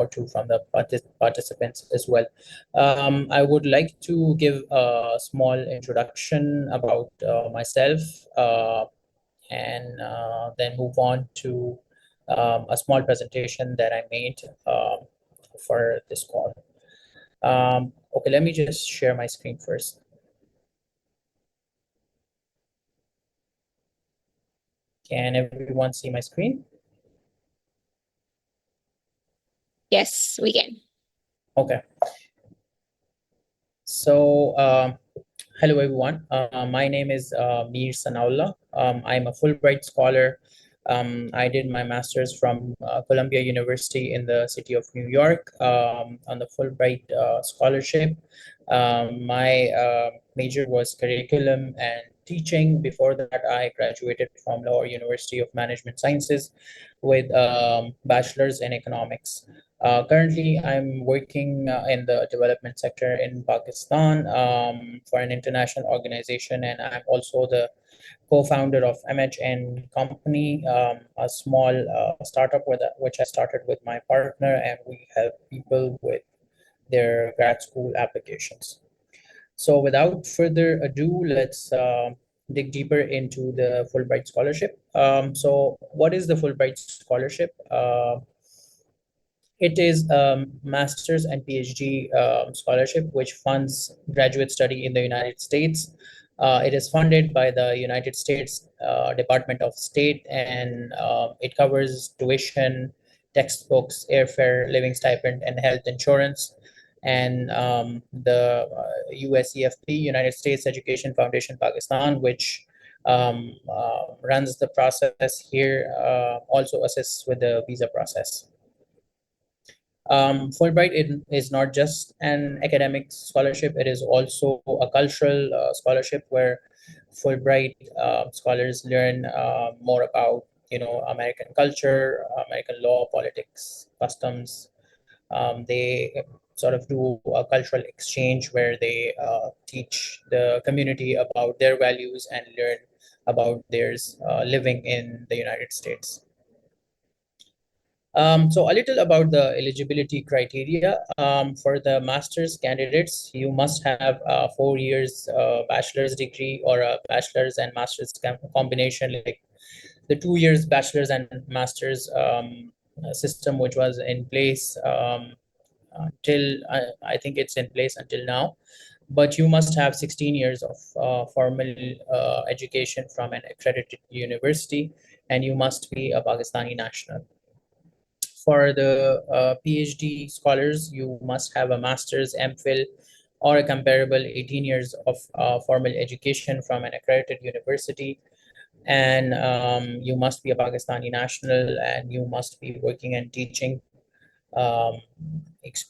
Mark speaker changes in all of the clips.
Speaker 1: or two from the participants as well. I would like to give a small introduction about myself, and then move on to a small presentation that I made for this call. Okay, let me just share my screen first. Can everyone see my screen?
Speaker 2: Yes, we can.
Speaker 1: Okay. So, hello everyone. My name is Mir Sana Ullah. I'm a Fulbright scholar. I did my master's from Columbia University in the city of New York on the Fulbright scholarship. My major was curriculum and teaching. Before that, I graduated from Lahore University of Management Sciences with bachelor's in economics. Currently, I'm working in the development sector in Pakistan for an international organization, and I'm also the co-founder of MHN Company, a small startup which I started with my partner, and we help people with their grad school applications. So, without further ado, let's dig deeper into the Fulbright Scholarship. So, what is the Fulbright Scholarship? It is a master's and PhD scholarship which funds graduate study in the United States. It is funded by the United States Department of State, and it covers tuition, textbooks, airfare, living stipend, and health insurance. And the USEFP, United States Education Foundation Pakistan, which runs the process here, also assists with the visa process. Fulbright is not just an academic scholarship, it is also a cultural scholarship where Fulbright scholars learn more about, American culture, American law, politics, customs. They sort of do a cultural exchange where they teach the community about their values and learn about theirs living in the United States. So a little about the eligibility criteria. For the master's candidates, you must have 4 years bachelor's degree or a bachelor's and master's combination, like the 2 years bachelor's and master's system, which was in place till I think it's in place until now. But you must have 16 years of formal education from an accredited university, and you must be a Pakistani national. For the PhD scholars, you must have a master's, MPhil, or a comparable 18 years of formal education from an accredited university. And you must be a Pakistani national, and you must be working and teaching. Um,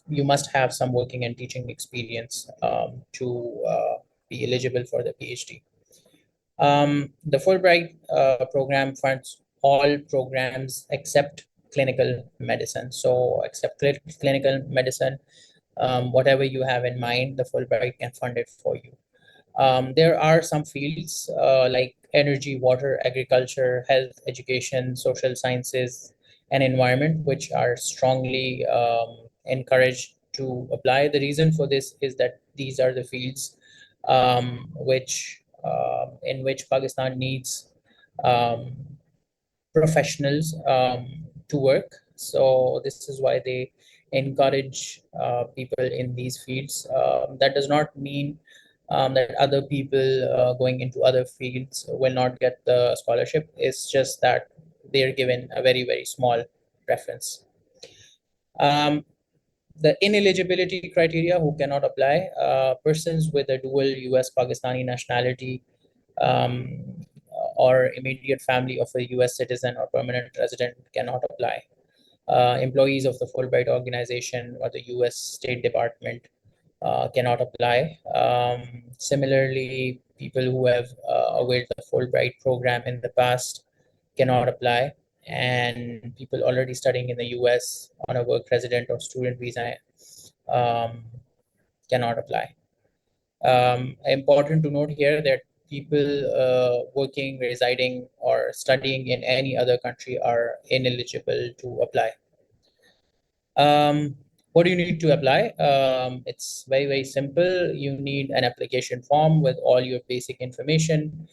Speaker 1: you must have some working and teaching experience to be eligible for the PhD. The Fulbright program funds all programs except clinical medicine. So, except clinical medicine, whatever you have in mind, the Fulbright can fund it for you. There are some fields like energy, water, agriculture, health, education, social sciences, and environment, which are strongly encouraged to apply. The reason for this is that these are the fields which in which Pakistan needs um, professionals to work. So this is why they encourage people in these fields. That does not mean that other people going into other fields will not get the scholarship. It's just that they're given a very, very small preference. Um, the ineligibility criteria who cannot apply: persons with a dual US Pakistani nationality, um, or immediate family of a US citizen or permanent resident cannot apply. Employees of the Fulbright organization or the US State Department cannot apply. Similarly, people who have availed the Fulbright program in the past cannot apply, and people already studying in the US on a work resident or student visa um, cannot apply. Important to note here that people working, residing, or studying in any other country are ineligible to apply. What do you need to apply? It's very, very simple. You need an application form with all your basic information,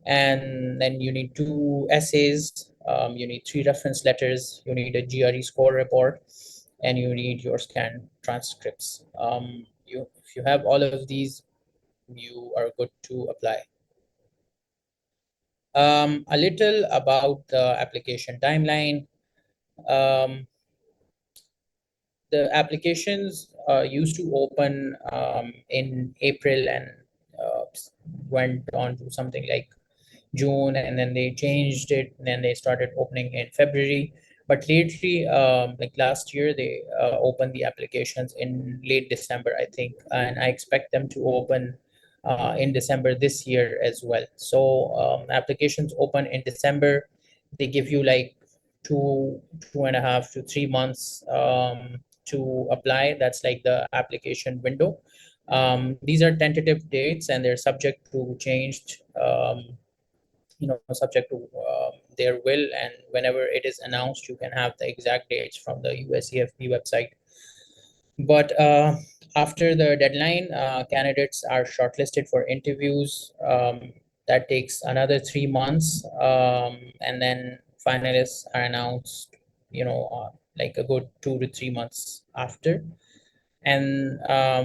Speaker 1: and then you need two essays. You need three reference letters. You need a GRE score report, and you need your scanned transcripts. If you have all of these, you are good to apply. A little about the application timeline. Um, the applications used to open in April and uh, went on to something like June, and then they changed it, and then they started opening in February. But lately, like last year, they opened the applications in late December, I think, and I expect them to open in December this year as well. So applications open in December. They give you like 2.5 to 3 months to apply. That's like the application window. These are tentative dates, and they're subject to change. Subject to their will, and whenever it is announced, you can have the exact dates from the USCFP website. But after the deadline, candidates are shortlisted for interviews. That takes another 3 months, and then finalists are announced, like a good 2 to 3 months after. And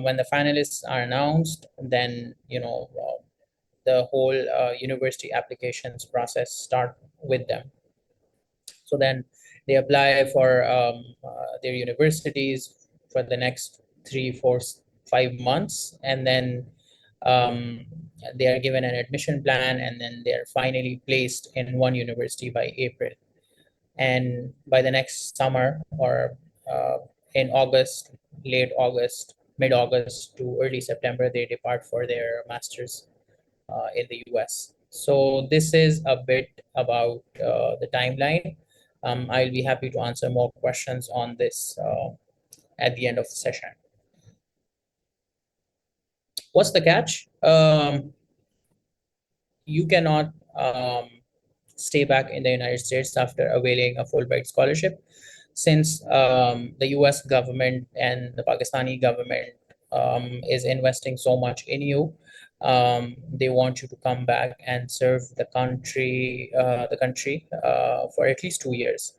Speaker 1: when the finalists are announced, then the whole university applications process start with them. So then they apply for their universities for the next 3, 4, 5 months, and then um, they are given an admission plan, and then they are finally placed in one university by April. And by the next summer, or in August, late August, mid August to early September, they depart for their master's in the US. So this is a bit about the timeline. I'll be happy to answer more questions on this at the end of the session. What's the catch? You cannot stay back in the United States after availing a Fulbright scholarship, since the US government and the Pakistani government is investing so much in you. They want you to come back and serve the country for at least 2 years.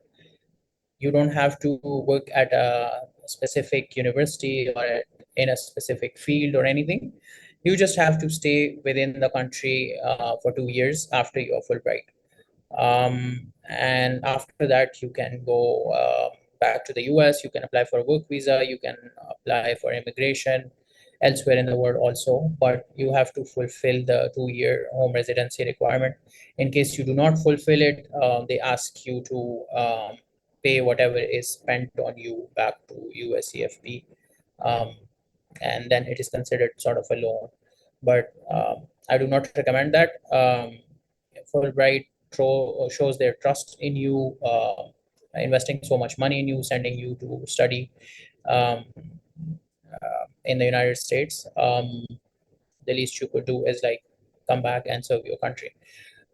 Speaker 1: You don't have to work at a specific university or in a specific field or anything. You just have to stay within the country for 2 years after your Fulbright. And after that, you can go back to the US. You can apply for a work visa. You can apply for immigration elsewhere in the world also, but you have to fulfill the 2 year home residency requirement. In case you do not fulfill it, they ask you to pay whatever is spent on you back to USCFP, um, and then it is considered sort of a loan. But I do not recommend that. Fulbright shows their trust in you, investing so much money in you, sending you to study um, in the United States. The least you could do is like come back and serve your country.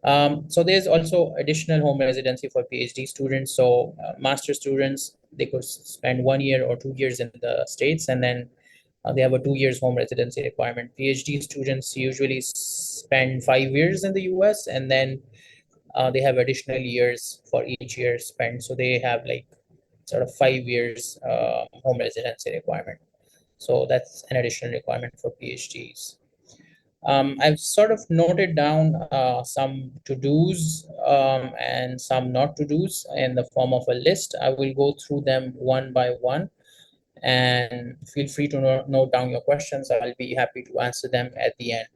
Speaker 1: So there's also additional home residency for PhD students. So master students, they could spend 1 year or 2 years in the States, and then they have a 2 years home residency requirement. PhD students usually spend 5 years in the US, and then they have additional years for each year spent. So they have like sort of 5 years home residency requirement. So that's an additional requirement for PhDs. I've sort of noted down some to-dos and some not to-dos in the form of a list. I will go through them one by one, and feel free to note down your questions. I'll be happy to answer them at the end.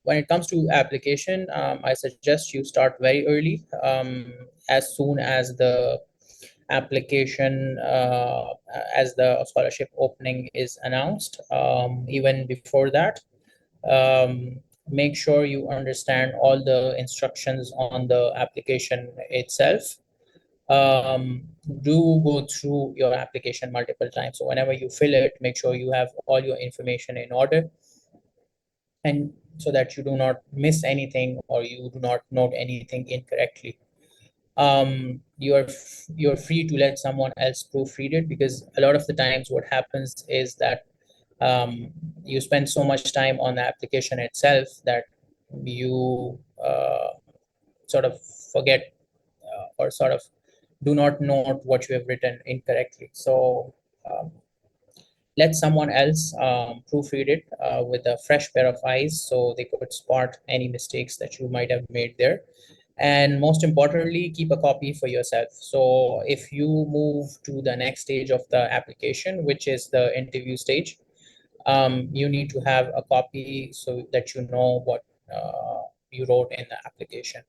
Speaker 1: When it comes to application, I suggest you start very early, as soon as the application, as the scholarship opening is announced. Even before that, make sure you understand all the instructions on the application itself. Do go through your application multiple times. So whenever you fill it, make sure you have all your information in order, and so that you do not miss anything or you do not note anything incorrectly. you're free to let someone else proofread it, because a lot of the times what happens is that you spend so much time on the application itself that you sort of forget or sort of do not note what you have written incorrectly. So let someone else proofread it with a fresh pair of eyes so they could spot any mistakes that you might have made there. And most importantly, keep a copy for yourself. So if you move to the next stage of the application, which is the interview stage, you need to have a copy so that you know what you wrote in the application.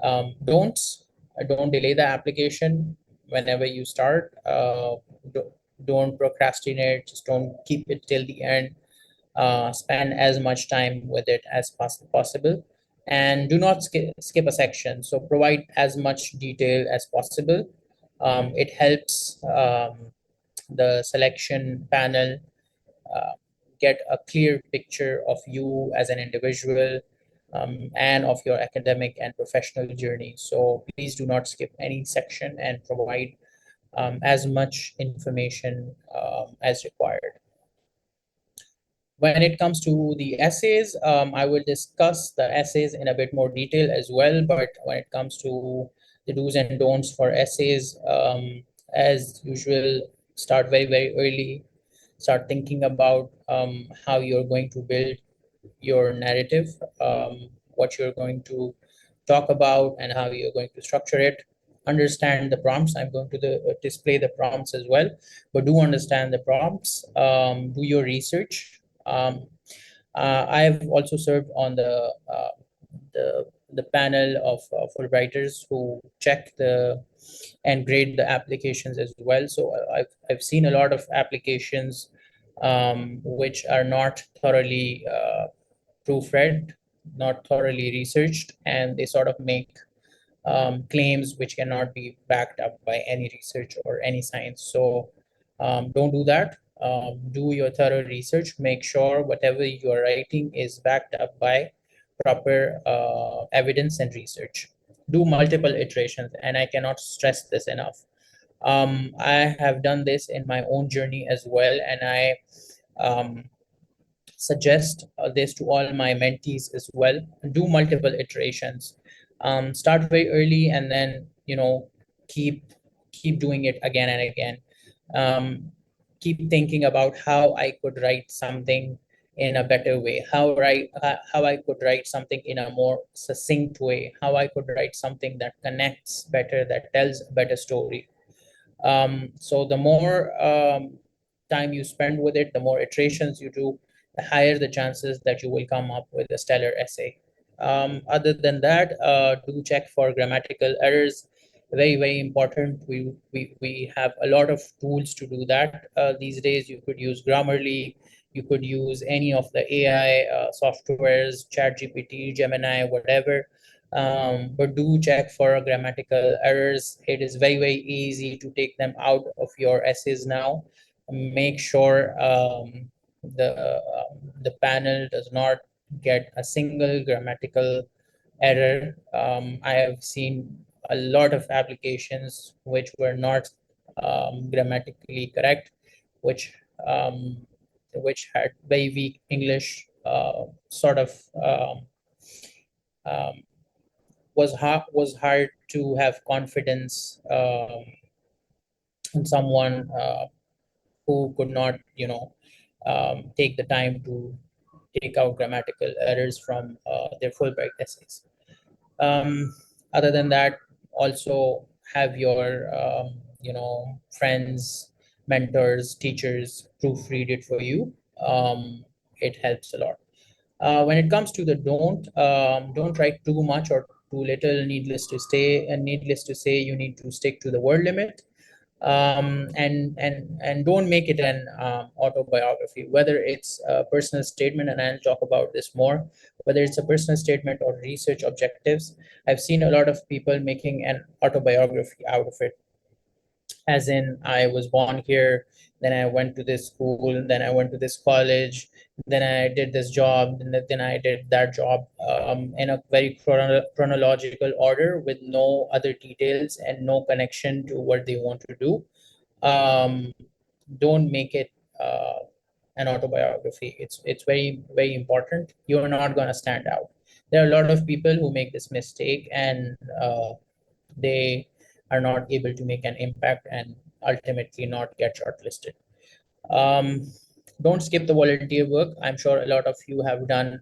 Speaker 1: um, don't don't delay the application. Whenever you start, don't procrastinate, just don't keep it till the end. Spend as much time with it as possible, and do not skip a section. So provide as much detail as possible. It helps the selection panel uh, get a clear picture of you as an individual, and of your academic and professional journey. So please do not skip any section and provide as much information as required. When it comes to the essays, I will discuss the essays in a bit more detail as well. But when it comes to the do's and don'ts for essays, as usual, start very, very early. Start thinking about how you're going to build your narrative, what you're going to talk about, and how you're going to structure it. Understand the prompts. I'm going to display the prompts as well, but do understand the prompts. Do your research. I've also served on the panel of Fulbrighters who check the and grade the applications as well. So I've seen a lot of applications which are not thoroughly proofread, not thoroughly researched, and they sort of make claims which cannot be backed up by any research or any science. So don't do that. Do your thorough research. Make sure whatever you are writing is backed up by proper evidence and research. Do multiple iterations, and I cannot stress this enough. I have done this in my own journey as well, and I um, suggest this to all my mentees as well. Do multiple iterations. Start very early, and then keep keep doing it again and again. um, Keep thinking about how I could write something in a better way, how I could write something in a more succinct way, how I could write something that connects better, that tells a better story. So the more time you spend with it, the more iterations you do, the higher the chances that you will come up with a stellar essay. Other than that, do check for grammatical errors. Very, very important. We have a lot of tools to do that. These days, you could use Grammarly, you could use any of the AI softwares, ChatGPT, Gemini, whatever. But do check for grammatical errors. It is very, very easy to take them out of your essays now. Make sure the panel does not get a single grammatical error. I have seen a lot of applications which were not grammatically correct, which um, which had very weak English, sort of um, was hard to have confidence in someone who could not, take the time to take out grammatical errors from their Fulbright essays. Other than that, also have your, friends, mentors, teachers proofread it for you. It helps a lot. When it comes to the don't write too much or too little. Needless to say, you need to stick to the word limit. And don't make it an autobiography, whether it's a personal statement, and I'll talk about this more. Whether it's a personal statement or research objectives, I've seen a lot of people making an autobiography out of it. as in I was born here, then I went to this school, then I went to this college, then I did this job, then I did that job, in a very chronological order with no other details and no connection to what they want to do. Um, don't make it an autobiography. It's very important. You're not going to stand out. There are a lot of people who make this mistake, and they are not able to make an impact and ultimately not get shortlisted. um, don't skip the volunteer work. I'm sure a lot of you have done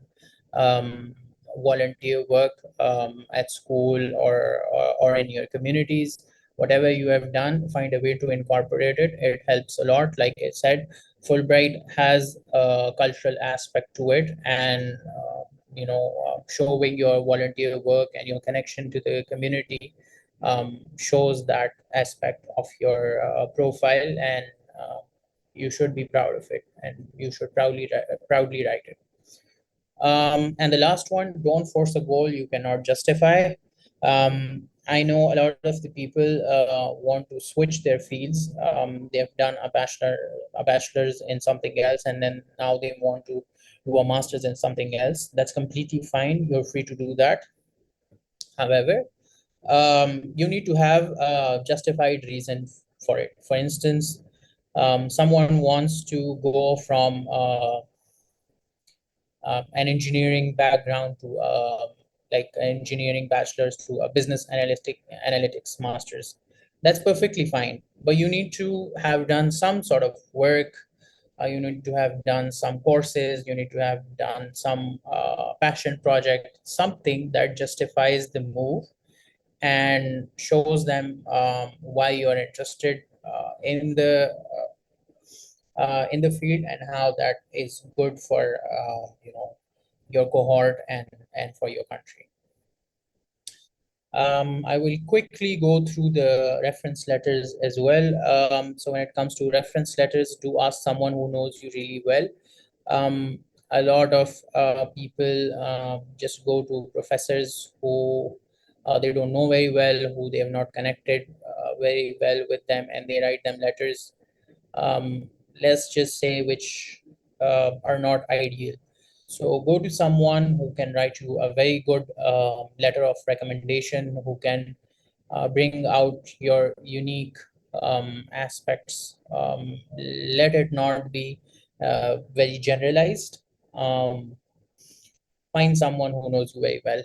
Speaker 1: volunteer work at school, or in your communities. Whatever you have done, find a way to incorporate it. It helps a lot. Like I said, Fulbright has a cultural aspect to it, and showing your volunteer work and your connection to the community shows that aspect of your profile, and you should be proud of it, and you should proudly write it. And the last one, don't force a goal you cannot justify. I know a lot of the people want to switch their fields. They've done a bachelor's in something else, and then now they want to do a master's in something else. That's completely fine. You're free to do that. However, you need to have a justified reason for it. For instance, someone wants to go from an engineering background to like an engineering bachelor's to a business analytics master's. That's perfectly fine, but you need to have done some sort of work. You need to have done some courses. You need to have done some passion project, something that justifies the move and shows them why you're interested in the field, and how that is good for your cohort and for your country. I will quickly go through the reference letters as well. So when it comes to reference letters, do ask someone who knows you really well. Um, a lot of people just go to professors who they don't know very well, who they have not connected very well with them, and they write them letters, let's just say, which are not ideal. So go to someone who can write you a very good letter of recommendation, who can bring out your unique aspects. Let it not be very generalized. Find someone who knows you very well.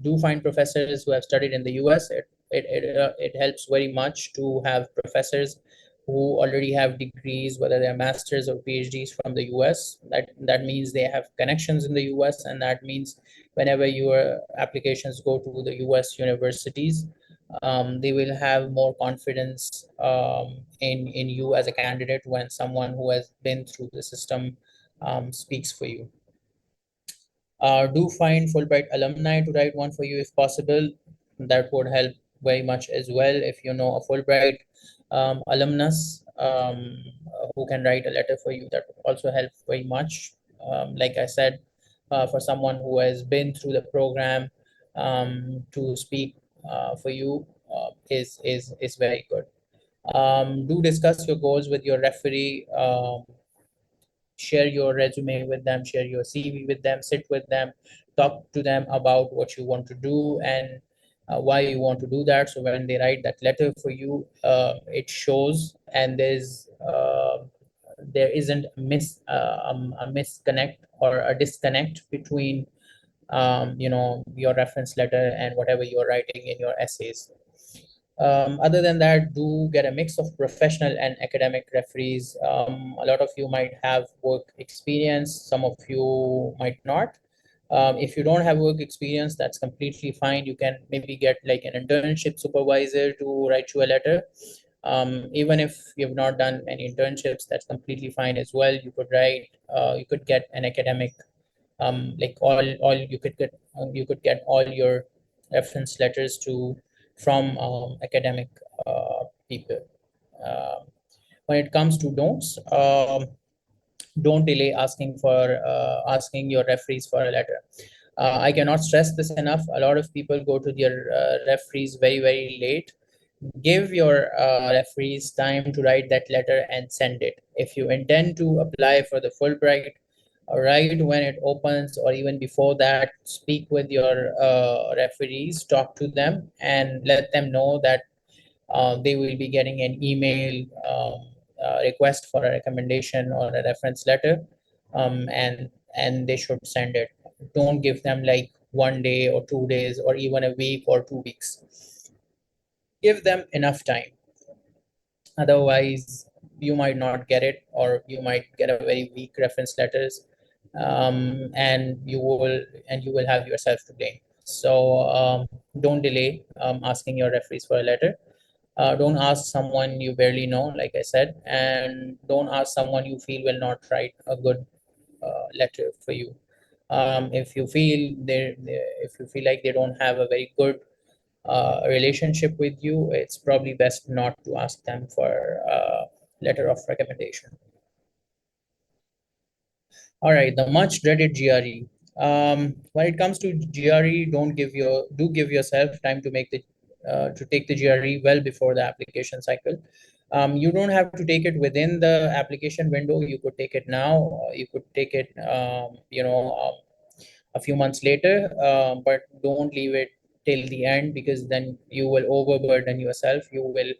Speaker 1: Do find professors who have studied in the US. It helps very much to have professors who already have degrees, whether they're masters or PhDs from the US. That means they have connections in the US, and that means whenever your applications go to the US universities, they will have more confidence in you as a candidate when someone who has been through the system speaks for you. Do find Fulbright alumni to write one for you if possible. That would help very much as well. If you know a Fulbright alumnus who can write a letter for you, that would also help very much. Like I said, for someone who has been through the program, to speak for you is very good. Do discuss your goals with your referee. Share your resume with them, share your CV with them, sit with them, talk to them about what you want to do, and why you want to do that. So when they write that letter for you, it shows, and there isn't a misconnect or a disconnect between your reference letter and whatever you're writing in your essays. Other than that, do get a mix of professional and academic referees. A lot of you might have work experience, some of you might not. If you don't have work experience, that's completely fine. You can maybe get like an internship supervisor to write you a letter. Even if you've not done any internships, that's completely fine as well. You could get an academic, like all you could get all your reference letters to from academic people. Um, when it comes to don'ts, don't delay asking your referees for a letter. I cannot stress this enough. A lot of people go to their referees very late, Give your referees time to write that letter and send it. If you intend to apply for the Fulbright, right when it opens or even before that, speak with your referees, talk to them, and let them know that they will be getting an email request for a recommendation or a reference letter, and they should send it. Don't give them like 1 day or 2 days or even a week or 2 weeks. Give them enough time. Otherwise, you might not get it, or you might get a very weak reference letters, and you will have yourself to blame. So don't delay asking your referees for a letter. Don't ask someone you barely know, like I said, and don't ask someone you feel will not write a good letter for you. If you feel like they don't have a very good relationship with you, it's probably best not to ask them for a letter of recommendation. All right, the much dreaded GRE. When it comes to GRE, don't give your do give yourself time to make the to take the GRE well before the application cycle. You don't have to take it within the application window. You could take it now. You could take it, a few months later, but don't leave it till the end, because then you will overburden yourself. You will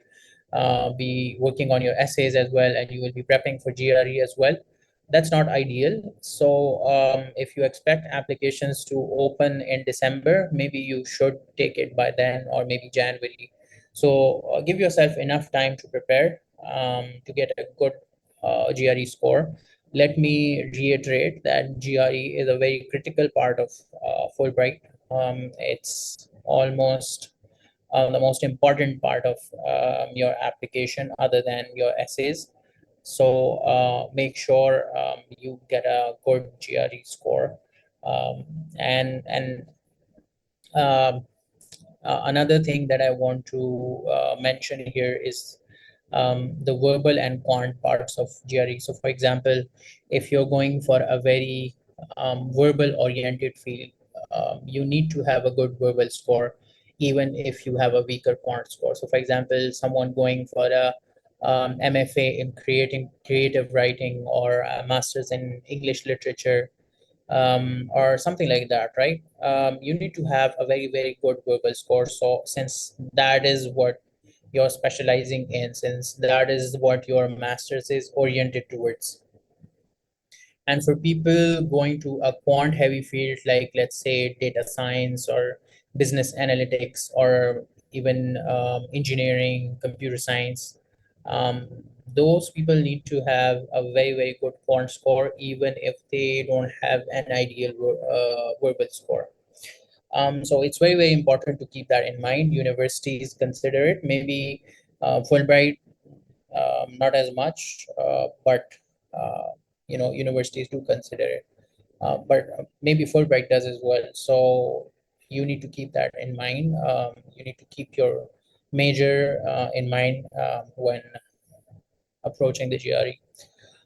Speaker 1: be working on your essays as well, and you will be prepping for GRE as well. That's not ideal. So if you expect applications to open in December, maybe you should take it by then, or maybe January. So give yourself enough time to prepare, to get a good GRE score. Let me reiterate that GRE is a very critical part of Fulbright. It's almost the most important part of your application, other than your essays. So make sure you get a good GRE score. And um, Another thing that I want to mention here is the verbal and quant parts of GRE. So, for example, if you're going for a very verbal oriented field, you need to have a good verbal score, even if you have a weaker quant score. So, for example, someone going for a MFA in creating creative writing, or a master's in English literature, or something like that, right? You need to have a very, very good verbal score. So, since that is what you're specializing in, since that is what your master's is oriented towards. And for people going to a quant heavy field, like let's say data science or business analytics, or even engineering, computer science, um, those people need to have a very, very good quant score, even if they don't have an ideal verbal score. So it's very, very important to keep that in mind. Universities consider it. Maybe Fulbright, not as much, but universities do consider it. But maybe Fulbright does as well. So you need to keep that in mind. You need to keep your major in mind when approaching the GRE.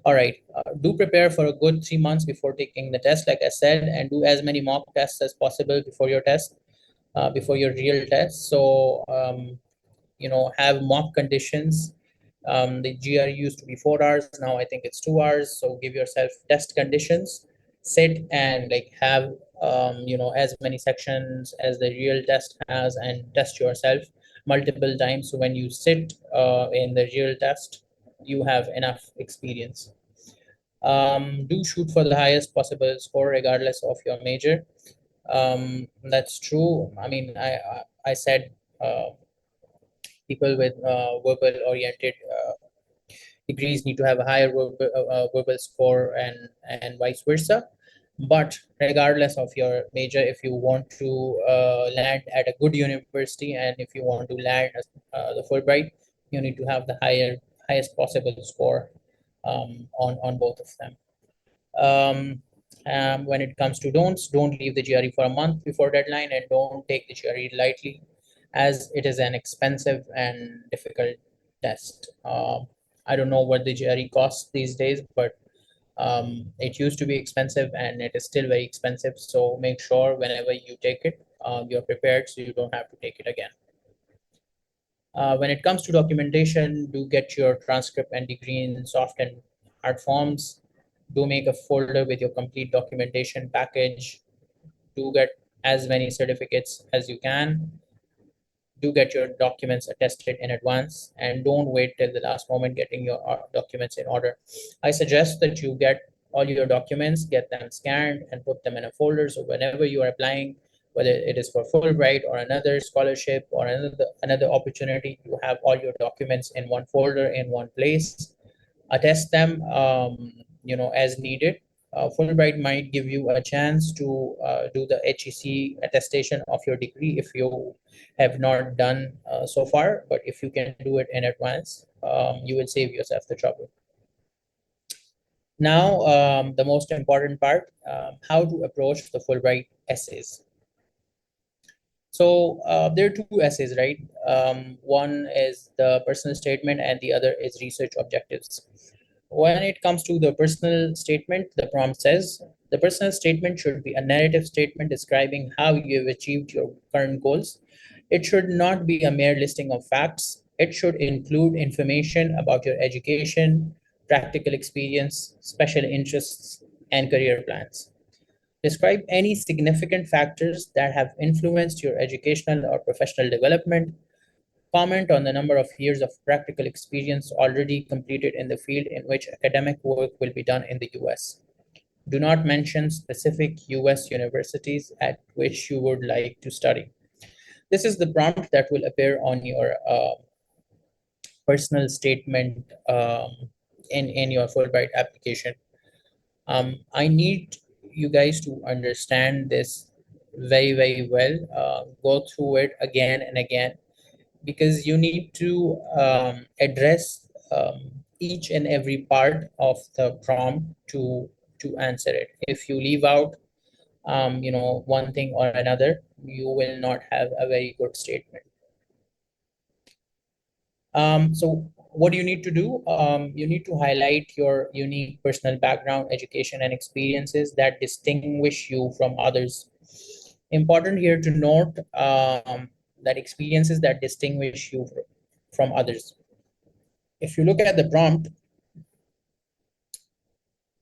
Speaker 1: All right, do prepare for a good 3 months before taking the test, like I said, and do as many mock tests as possible before your test, before your real test. So have mock conditions. The GRE used to be 4 hours, now I think it's 2 hours. So give yourself test conditions, sit and like have as many sections as the real test has, and test yourself multiple times. So when you sit in the real test, you have enough experience. Do shoot for the highest possible score regardless of your major. That's true. I mean, I said people with verbal oriented degrees need to have a higher verbal score, and vice versa. But regardless of your major, if you want to land at a good university, and if you want to land the Fulbright, you need to have the highest possible score on both of them. When it comes to don'ts, don't leave the GRE for a month before deadline, and don't take the GRE lightly, as it is an expensive and difficult test. I don't know what the GRE costs these days, but it used to be expensive, and it is still very expensive. So make sure whenever you take it, you're prepared, so you don't have to take it again. When it comes to documentation, do get your transcript and degree in soft and hard forms. Do make a folder with your complete documentation package. Do get as many certificates as you can. Do get your documents attested in advance, and don't wait till the last moment getting your documents in order. I suggest that you get all your documents, get them scanned and put them in a folder. So whenever you are applying, whether it is for Fulbright or another scholarship or another opportunity, you have all your documents in one folder in one place. Attest them, as needed. Fulbright might give you a chance to do the HEC attestation of your degree if you have not done so far, but if you can do it in advance, you will save yourself the trouble. Now, the most important part, how to approach the Fulbright essays. So there are two essays, right? One is the personal statement and the other is research objectives. When it comes to the personal statement, the prompt says the personal statement should be a narrative statement describing how you have achieved your current goals. It should not be a mere listing of facts. It should include information about your education, practical experience, special interests, and career plans. Describe any significant factors that have influenced your educational or professional development. Comment on the number of years of practical experience already completed in the field in which academic work will be done in the US. Do not mention specific US universities at which you would like to study. This is the prompt that will appear on your personal statement in your Fulbright application. I need you guys to understand this very, very well. Go through it again and again because you need to address each and every part of the prompt to answer it. If you leave out, one thing or another, you will not have a very good statement. So what do you need to do? You need to highlight your unique personal background, education, and experiences that distinguish you from others. Important here to note that experiences that distinguish you from others. If you look at the prompt,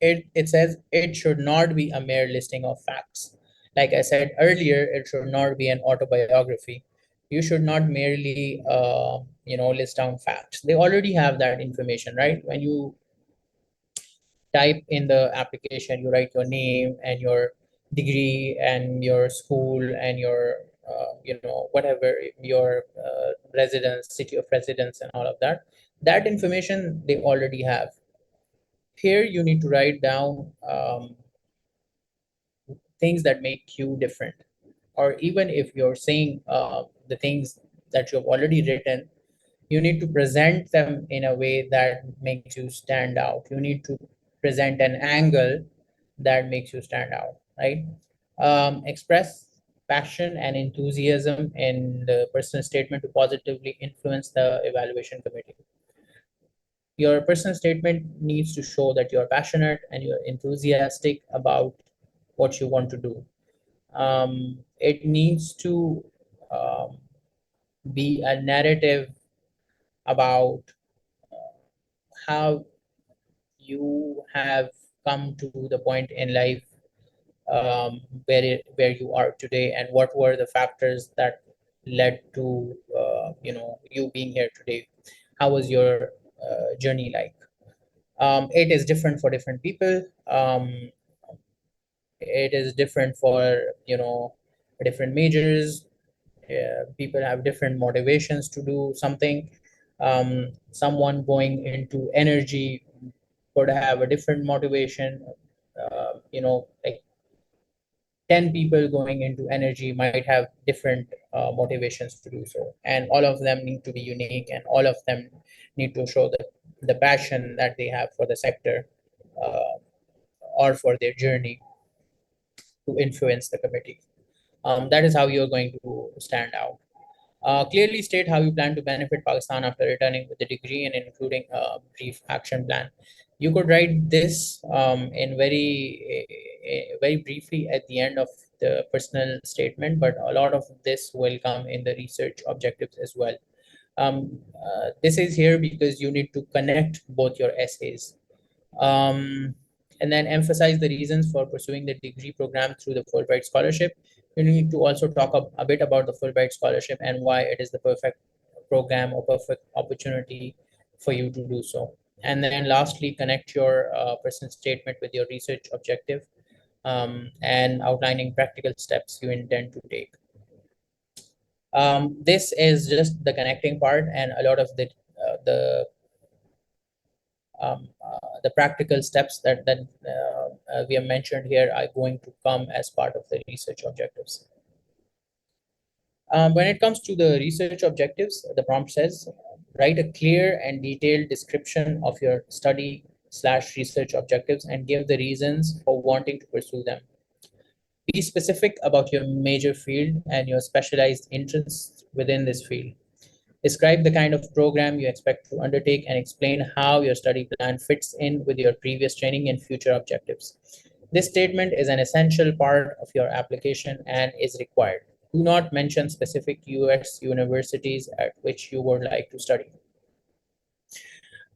Speaker 1: it says it should not be a mere listing of facts. Like I said earlier, it should not be an autobiography. You should not merely, list down facts. They already have that information, right? When you type in the application, you write your name and your degree and your school and your, whatever your residence, city of residence, and all of that. That information they already have. Here you need to write down things that make you different, or even if you're saying the things that you've already written, you need to present them in a way that makes you stand out. You need to present an angle that makes you stand out, right? Express passion and enthusiasm in the personal statement to positively influence the evaluation committee. Your personal statement needs to show that you're passionate and you're enthusiastic about what you want to do. It needs to um, be a narrative about how you have come to the point in life where you are today, and what were the factors that led to you being here today. How was your journey like? It is different for different people. It is different for different majors. People have different motivations to do something. Someone going into energy could have a different motivation. Like 10 people going into energy might have different motivations to do so, and all of them need to be unique, and all of them need to show the passion that they have for the sector uh, or for their journey to influence the committee. That is how you're going to stand out. Clearly state how you plan to benefit Pakistan after returning with the degree, and including a brief action plan. You could write this in very briefly at the end of the personal statement, but a lot of this will come in the research objectives as well. This is here because you need to connect both your essays. Um, and then emphasize the reasons for pursuing the degree program through the Fulbright Scholarship. You need to also talk a bit about the Fulbright Scholarship and why it is the perfect program or perfect opportunity for you to do so. And then lastly, connect your personal statement with your research objective, and outlining practical steps you intend to take. This is just the connecting part, and a lot of the practical steps that we have mentioned here are going to come as part of the research objectives. When it comes to the research objectives, the prompt says, write a clear and detailed description of your study/research objectives and give the reasons for wanting to pursue them. Be specific about your major field and your specialized interests within this field. Describe the kind of program you expect to undertake and explain how your study plan fits in with your previous training and future objectives. This statement is an essential part of your application and is required. Do not mention specific US universities at which you would like to study.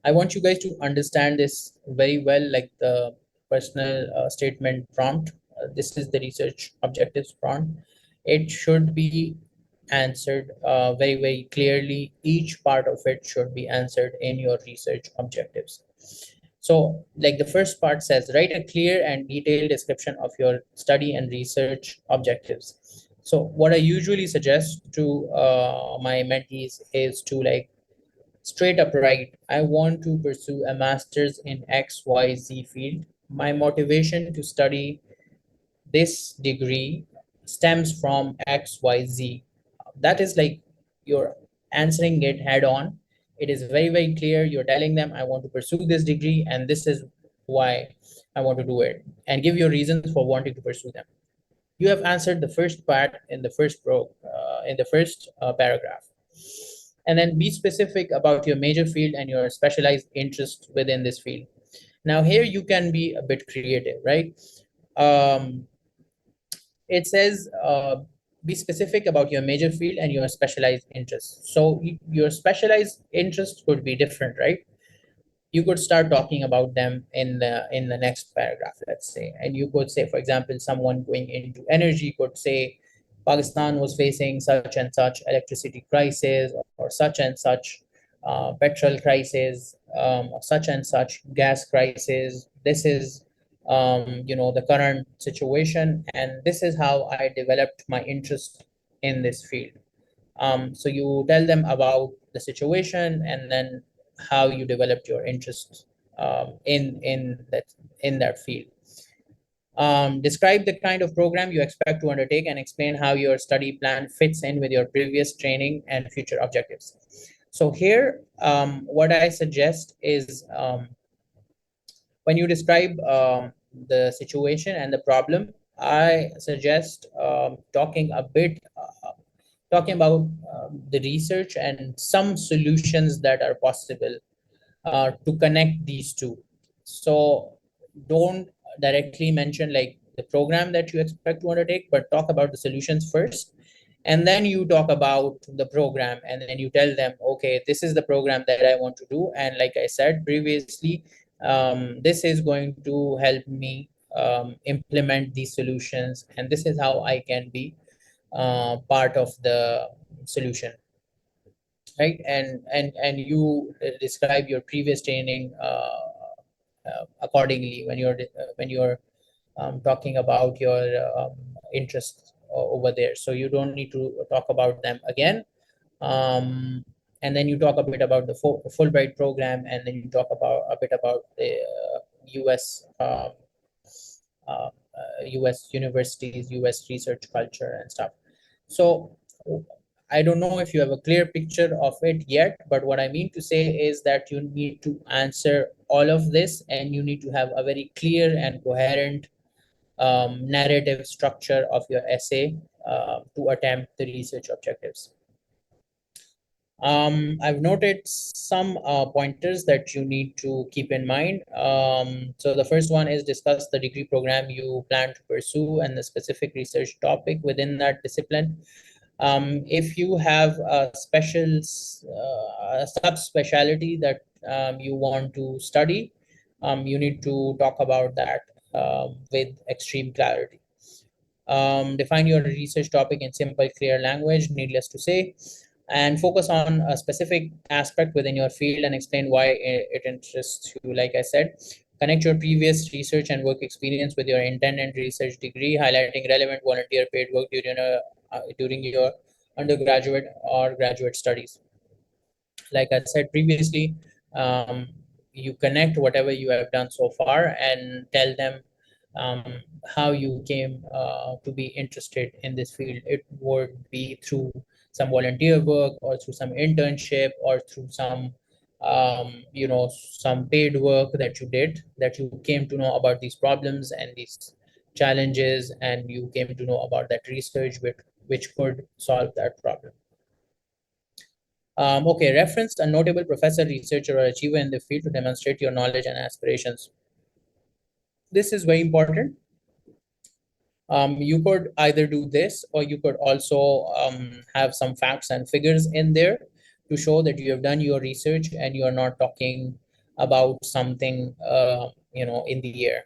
Speaker 1: I want you guys to understand this very well, like the personal statement prompt. This is the research objectives prompt. It should be answered very, very clearly. Each part of it should be answered in your research objectives. So, like the first part says, write a clear and detailed description of your study and research objectives. So, what I usually suggest to my mentees is to like straight up write, I want to pursue a master's in XYZ field. My motivation to study this degree stems from XYZ. That is like you're answering it head on. It is very, very clear. You're telling them, I want to pursue this degree, and this is why I want to do it, and give your reasons for wanting to pursue them. You have answered the first part in the first paragraph. And then be specific about your major field and your specialized interest within this field. Now, here you can be a bit creative, right? Um, it says be specific about your major field and your specialized interests. So your specialized interests could be different, right? You could start talking about them in the next paragraph, let's say, and you could say, for example, someone going into energy could say Pakistan was facing such and such electricity crisis, or such and such petrol crisis, or such and such gas crisis. This is the current situation, and this is how I developed my interest in this field. So you tell them about the situation and then how you developed your interest in that field. Describe the kind of program you expect to undertake and explain how your study plan fits in with your previous training and future objectives. So here, what I suggest is when you describe the situation and the problem, I suggest talking about the research and some solutions that are possible to connect these two. So don't directly mention like the program that you expect to undertake, but talk about the solutions first. And then you talk about the program, and then you tell them, okay, this is the program that I want to do. And like I said previously, this is going to help me implement these solutions, and this is how I can be part of the solution, right? And you describe your previous training accordingly when you're talking about your interests over there. So you don't need to talk about them again. And then you talk a bit about the Fulbright program, and then you talk about a bit about the US US universities, US research culture and stuff. So I don't know if you have a clear picture of it yet, but what I mean to say is that you need to answer all of this, and you need to have a very clear and coherent narrative structure of your essay to attempt the research objectives. I've noted some pointers that you need to keep in mind. So the first one is discuss the degree program you plan to pursue and the specific research topic within that discipline. If you have a special subspecialty that you want to study, you need to talk about that with extreme clarity. Define your research topic in simple, clear language, needless to say, and focus on a specific aspect within your field and explain why it interests you. Like I said, connect your previous research and work experience with your intended research degree, highlighting relevant volunteer paid work during your undergraduate or graduate studies. Like I said previously, um, you connect whatever you have done so far and tell them um, how you came to be interested in this field. It would be through some volunteer work or through some internship or through some some paid work that you did, that you came to know about these problems and these challenges, and you came to know about that research which could solve that problem. Okay, reference a notable professor, researcher, or achiever in the field to demonstrate your knowledge and aspirations. This is very important. You could either do this, or you could also have some facts and figures in there to show that you have done your research and you are not talking about something in the air.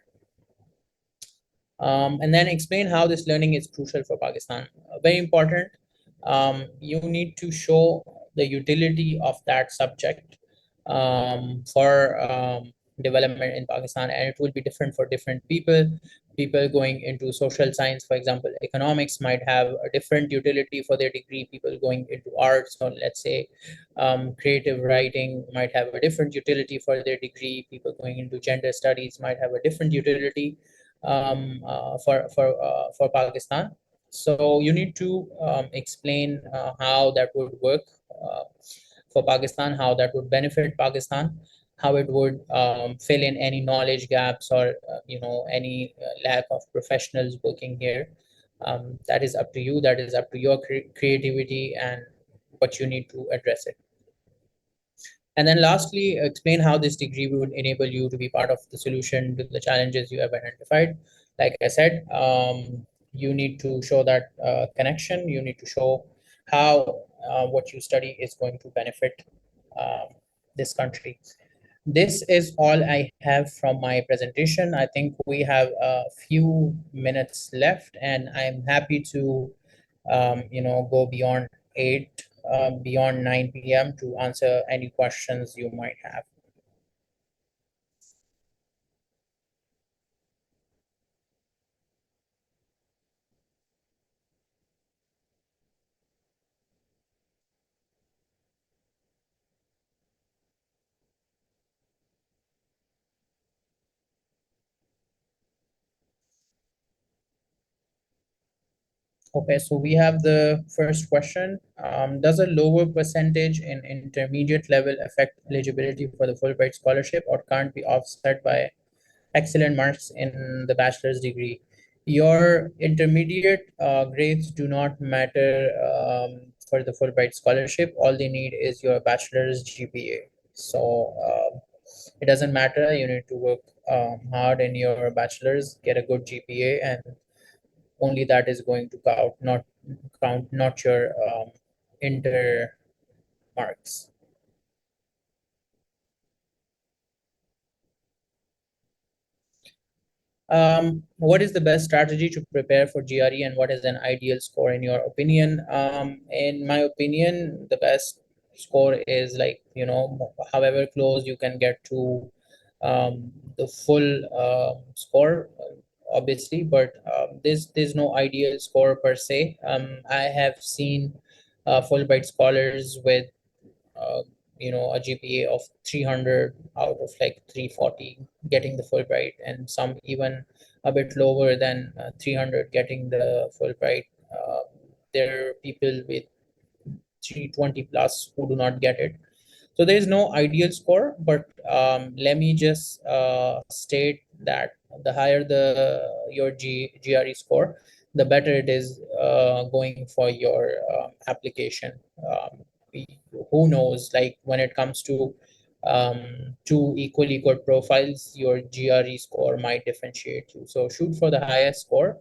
Speaker 1: And then explain how this learning is crucial for Pakistan. Very important. You need to show the utility of that subject for development in Pakistan, and it will be different for different people. People going into social science, for example, economics, might have a different utility for their degree. People going into arts, or let's say creative writing, might have a different utility for their degree. People going into gender studies might have a different utility for Pakistan. So you need to explain how that would work for Pakistan, how that would benefit Pakistan, how it would fill in any knowledge gaps or any lack of professionals working here. That is up to you. That is up to your creativity and what you need to address it. And then lastly, explain how this degree would enable you to be part of the solution to the challenges you have identified. Like I said, you need to show that connection. You need to show how what you study is going to benefit um, this country. This is all I have from my presentation. I think we have a few minutes left, and I'm happy to go beyond 8, beyond 9 p.m. to answer any questions you might have. Okay, so we have the first question. Does a lower percentage in intermediate level affect eligibility for the Fulbright Scholarship, or can't be offset by excellent marks in the bachelor's degree? Your intermediate grades do not matter for the Fulbright Scholarship. All they need is your bachelor's GPA. So it doesn't matter. You need to work hard in your bachelor's, get a good GPA, and only that is going to count, not your inter marks. What is the best strategy to prepare for GRE, and what is an ideal score in your opinion? In my opinion, the best score is, like, however close you can get to the full score, obviously, but there's no ideal score per se. I have seen Fulbright scholars with uh, a GPA of 300 out of like 340 getting the Fulbright, and some even a bit lower than 300 getting the Fulbright. There are people with 320 plus who do not get it. So there is no ideal score, but let me just state that the higher your GRE score, the better it is going for your application. Who knows? Like, when it comes to two equally good profiles, your GRE score might differentiate you. So shoot for the highest score.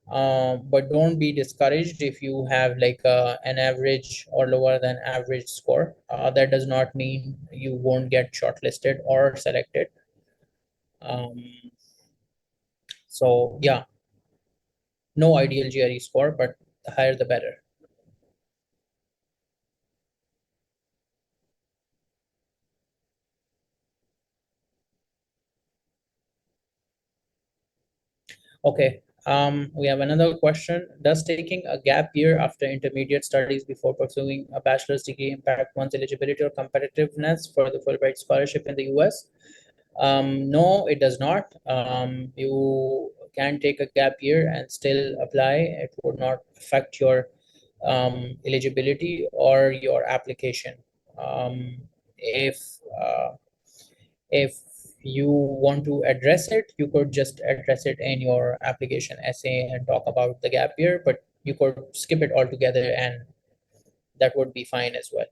Speaker 1: But don't be discouraged if you have like an average or lower than average score. That does not mean you won't get shortlisted or selected. Um, so yeah, no ideal GRE score, but the higher the better. Okay. We have another question. Does taking a gap year after intermediate studies before pursuing a bachelor's degree impact one's eligibility or competitiveness for the Fulbright Scholarship in the US? No, it does not. You can take a gap year and still apply. It would not affect your eligibility or your application. If if you want to address it, you could just address it in your application essay and talk about the gap year, but you could skip it altogether and that would be fine as well.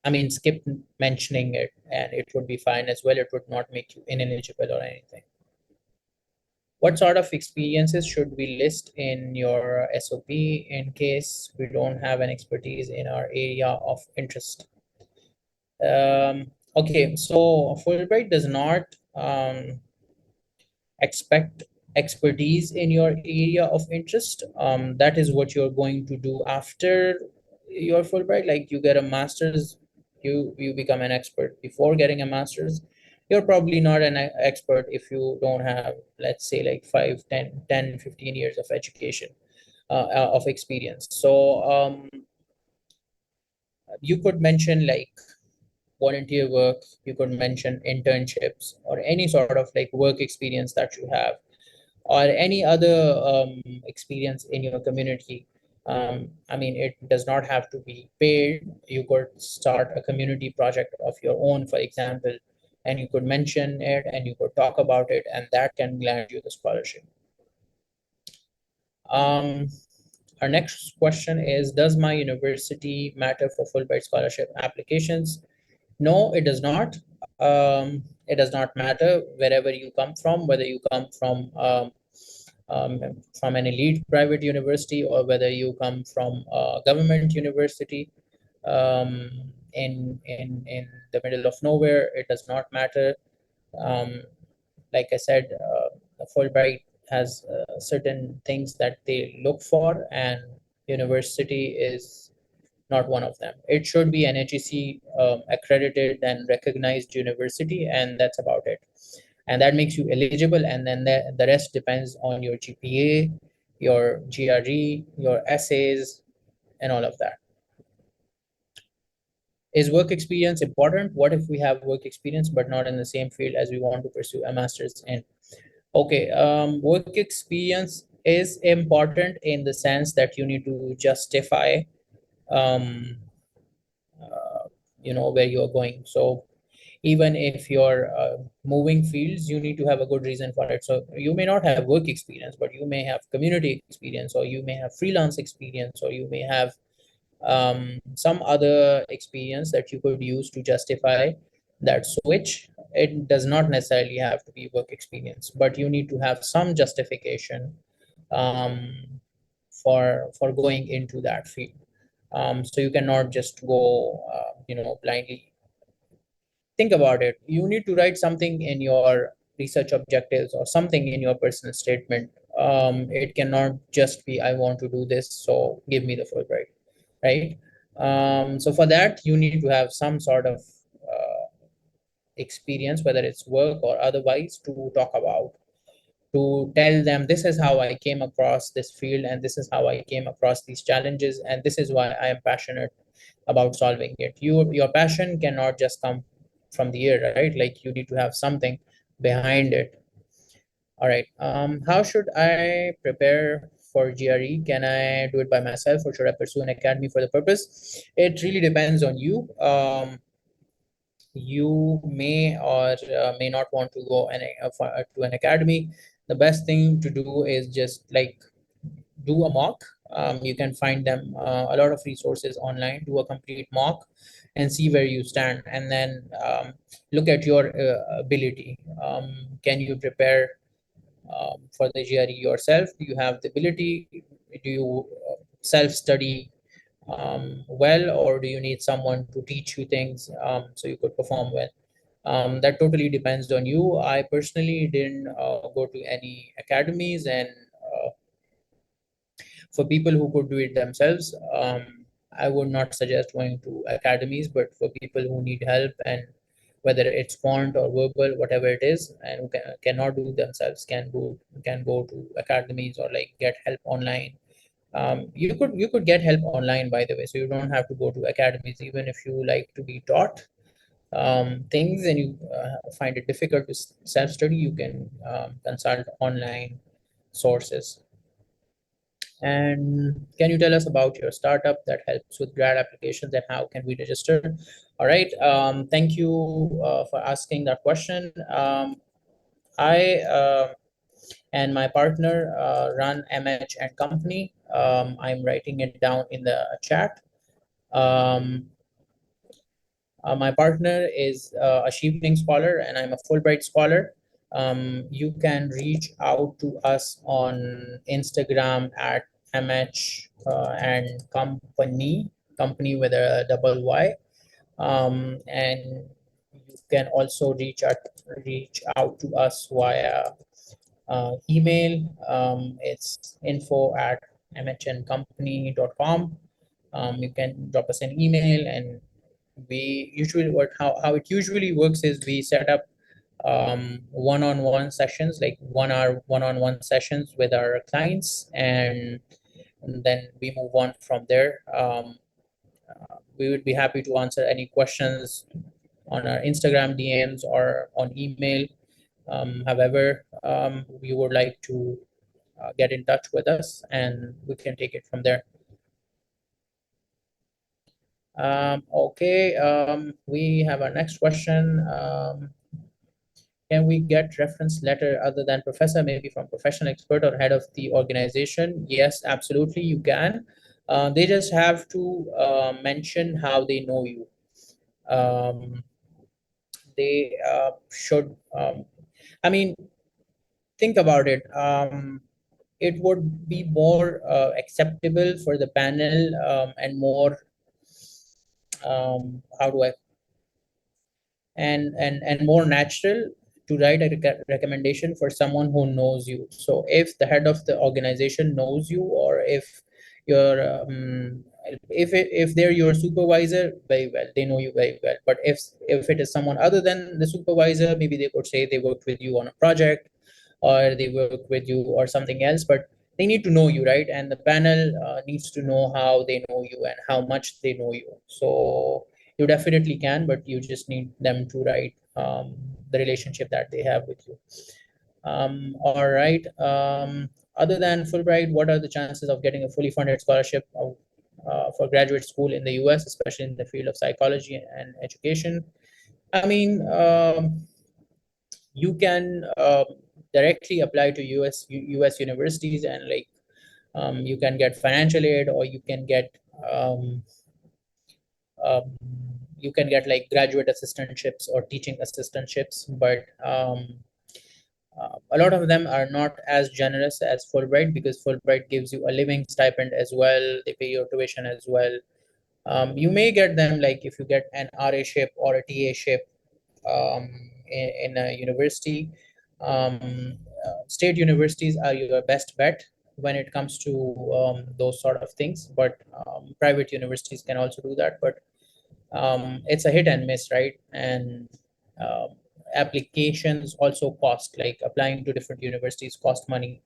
Speaker 1: I mean, skip mentioning it and it would be fine as well. It would not make you ineligible or anything. What sort of experiences should we list in your SOP in case we don't have an expertise in our area of interest? Okay, so Fulbright does not expect expertise in your area of interest. That is what you're going to do after your Fulbright. Like you get a master's, you become an expert. Before getting a master's, you're probably not an expert if you don't have, let's say, like 5, 10, 10, 15 years of education, of experience. So you could mention like volunteer work, you could mention internships or any sort of like work experience that you have, or any other experience in your community. I mean, it does not have to be paid. You could start a community project of your own, for example, and you could mention it and you could talk about it, and that can grant you the scholarship. Um, our next question is, does my university matter for Fulbright scholarship applications? No, it does not. It does not matter wherever you come from, whether you come um, from an elite private university or whether you come from a government university in the middle of nowhere. It does not matter. Um, like I said, Fulbright has certain things that they look for, and university is not one of them. It should be an HEC accredited and recognized university, and that's about it. And that makes you eligible, and then the rest depends on your GPA, your GRE, your essays, and all of that. Is work experience important? What if we have work experience but not in the same field as we want to pursue a master's in? Okay, work experience is important in the sense that you need to justify um, where you're going. So even if you're moving fields, you need to have a good reason for it. So you may not have work experience, but you may have community experience, or you may have freelance experience, or you may have some other experience that you could use to justify that switch. It does not necessarily have to be work experience, but you need to have some justification um, for going into that field. So you cannot just go, blindly. Think about it. You need to write something in your research objectives or something in your personal statement. It cannot just be, I want to do this, so give me the Fulbright, right? So for that, you need to have some sort of experience, whether it's work or otherwise, to talk about, to tell them this is how I came across this field and this is how I came across these challenges and this is why I am passionate about solving it. Your passion cannot just come from the air, right? Like you need to have something behind it. All right. How should I prepare for GRE? Can I do it by myself or should I pursue an academy for the purpose? It really depends on you. You may or may not want to go to an academy. The best thing to do is just like do a mock. You can find them a lot of resources online. Do a complete mock and see where you stand, and then look at your ability. Can you prepare for the GRE yourself? Do you have the ability? Do you self-study well, or do you need someone to teach you things so you could perform well? That totally depends on you. I personally didn't go to any academies, and for people who could do it themselves, I would not suggest going to academies. But for people who need help, and whether it's quant or verbal, whatever it is, and who cannot do themselves, can go to academies or like get help online. You could get help online, by the way, so you don't have to go to academies. Even if you like to be taught things and you find it difficult to self-study, you can consult online sources. And can you tell us about your startup that helps with grad applications, and how can we register? All right. Thank you for asking that question. I and my partner run MH and Company. I'm writing it down in the chat. Um, my partner is a Shielding Scholar, and I'm a Fulbright Scholar. You can reach out to us on Instagram at MH and company with a double Y. And you can also reach out to us via email. It's info@mhncompany.com. You can drop us an email, and we usually how it usually works is we set up one-on-one sessions, like 1 hour one-on-one sessions with our clients, and then we move on from there. We would be happy to answer any questions on our Instagram DMs or on email. However, you would like to get in touch with us, and we can take it from there. Okay, we have our next question. Can we get reference letter other than professor, maybe from professional expert or head of the organization? Yes, absolutely, you can. They just have to mention how they know you. They should, I mean, think about it. It would be more acceptable for the panel, and more, how do I, and more natural to write a recommendation for someone who knows you. So if the head of the organization knows you, or if you're if they're your supervisor, very well, they know you very well. But if it is someone other than the supervisor, maybe they could say they worked with you on a project, or they work with you or something else, but they need to know you, right? And the panel needs to know how they know you and how much they know you. So you definitely can, but you just need them to write the relationship that they have with you. All right. Other than Fulbright, what are the chances of getting a fully funded scholarship for graduate school in the US, especially in the field of psychology and education? I mean, you can directly apply to US universities, and like you can get financial aid, or um, um, you can get like graduate assistantships or teaching assistantships. But a lot of them are not as generous as Fulbright, because Fulbright gives you a living stipend as well. They pay your tuition as well. You may get them like if you get an RA ship or a TA ship in a university. State universities are your best bet when it comes to those sort of things, but private universities can also do that. But it's a hit and miss, right? And um, applications also cost, like applying to different universities cost money.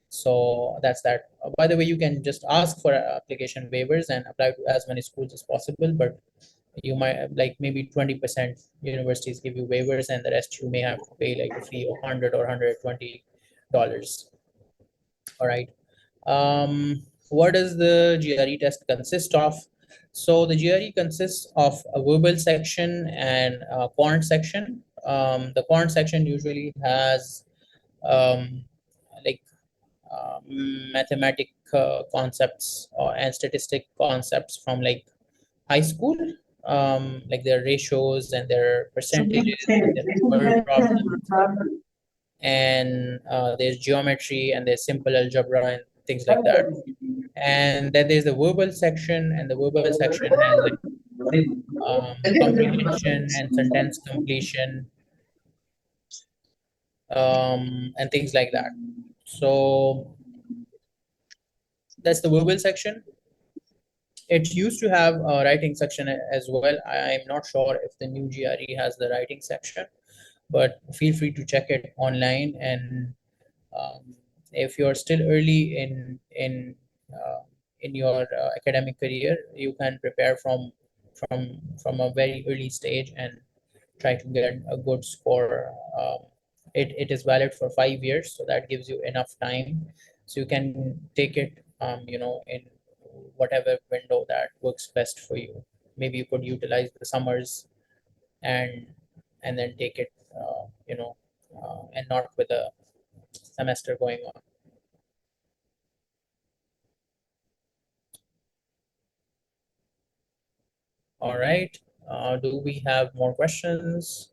Speaker 1: So that's that. By the way, you can just ask for application waivers and apply to as many schools as possible, but you might like maybe 20% universities give you waivers, and the rest you may have to pay like a fee of 100 or $120. All right. What does the GRE test consist of? So the GRE consists of a verbal section and a quant section. The quant section usually has um, like mathematic concepts and statistic concepts from like high school, like their ratios and their percentages and their word problems. and there's geometry, and there's simple algebra and things like that. And then there's the verbal section, and the verbal section has like comprehension and sentence completion, and things like that. So that's the verbal section. It used to have a writing section as well. I'm not sure if the new GRE has the writing section, but feel free to check it online. And if you're still early in your academic career, you can prepare from a very early stage and try to get a good score. It is valid for 5 years, so that gives you enough time, so you can take it in whatever window that works best for you. Maybe you could utilize the summers and then take it and not with a semester going on. All right. Do we have more questions?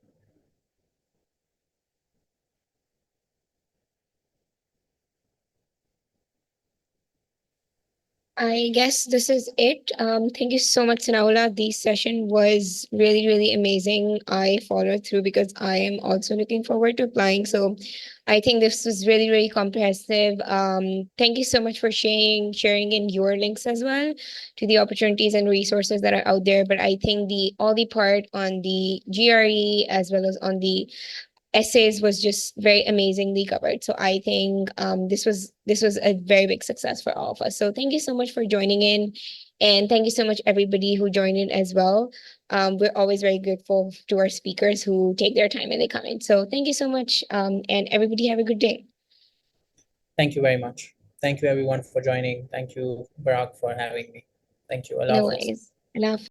Speaker 2: I guess this is it. Thank you so much, Sanaula. This session was really, really amazing. I followed through because I am also looking forward to applying. So I think this was really, really comprehensive. Thank you so much for sharing in your links as well to the opportunities and resources that are out there. But I think the all the part on the GRE as well as on the essays was just very amazingly covered. So I think this was a very big success for all of us. So thank you so much for joining in, and thank you so much everybody who joined in as well. We're always very grateful to our speakers who take their time and they come in. So thank you so much, and everybody have a good day.
Speaker 1: Thank you very much. Thank you everyone for joining. Thank you, Barak, for having me. Thank you. Allah
Speaker 2: No
Speaker 1: Hafiz.
Speaker 2: worries. Enough.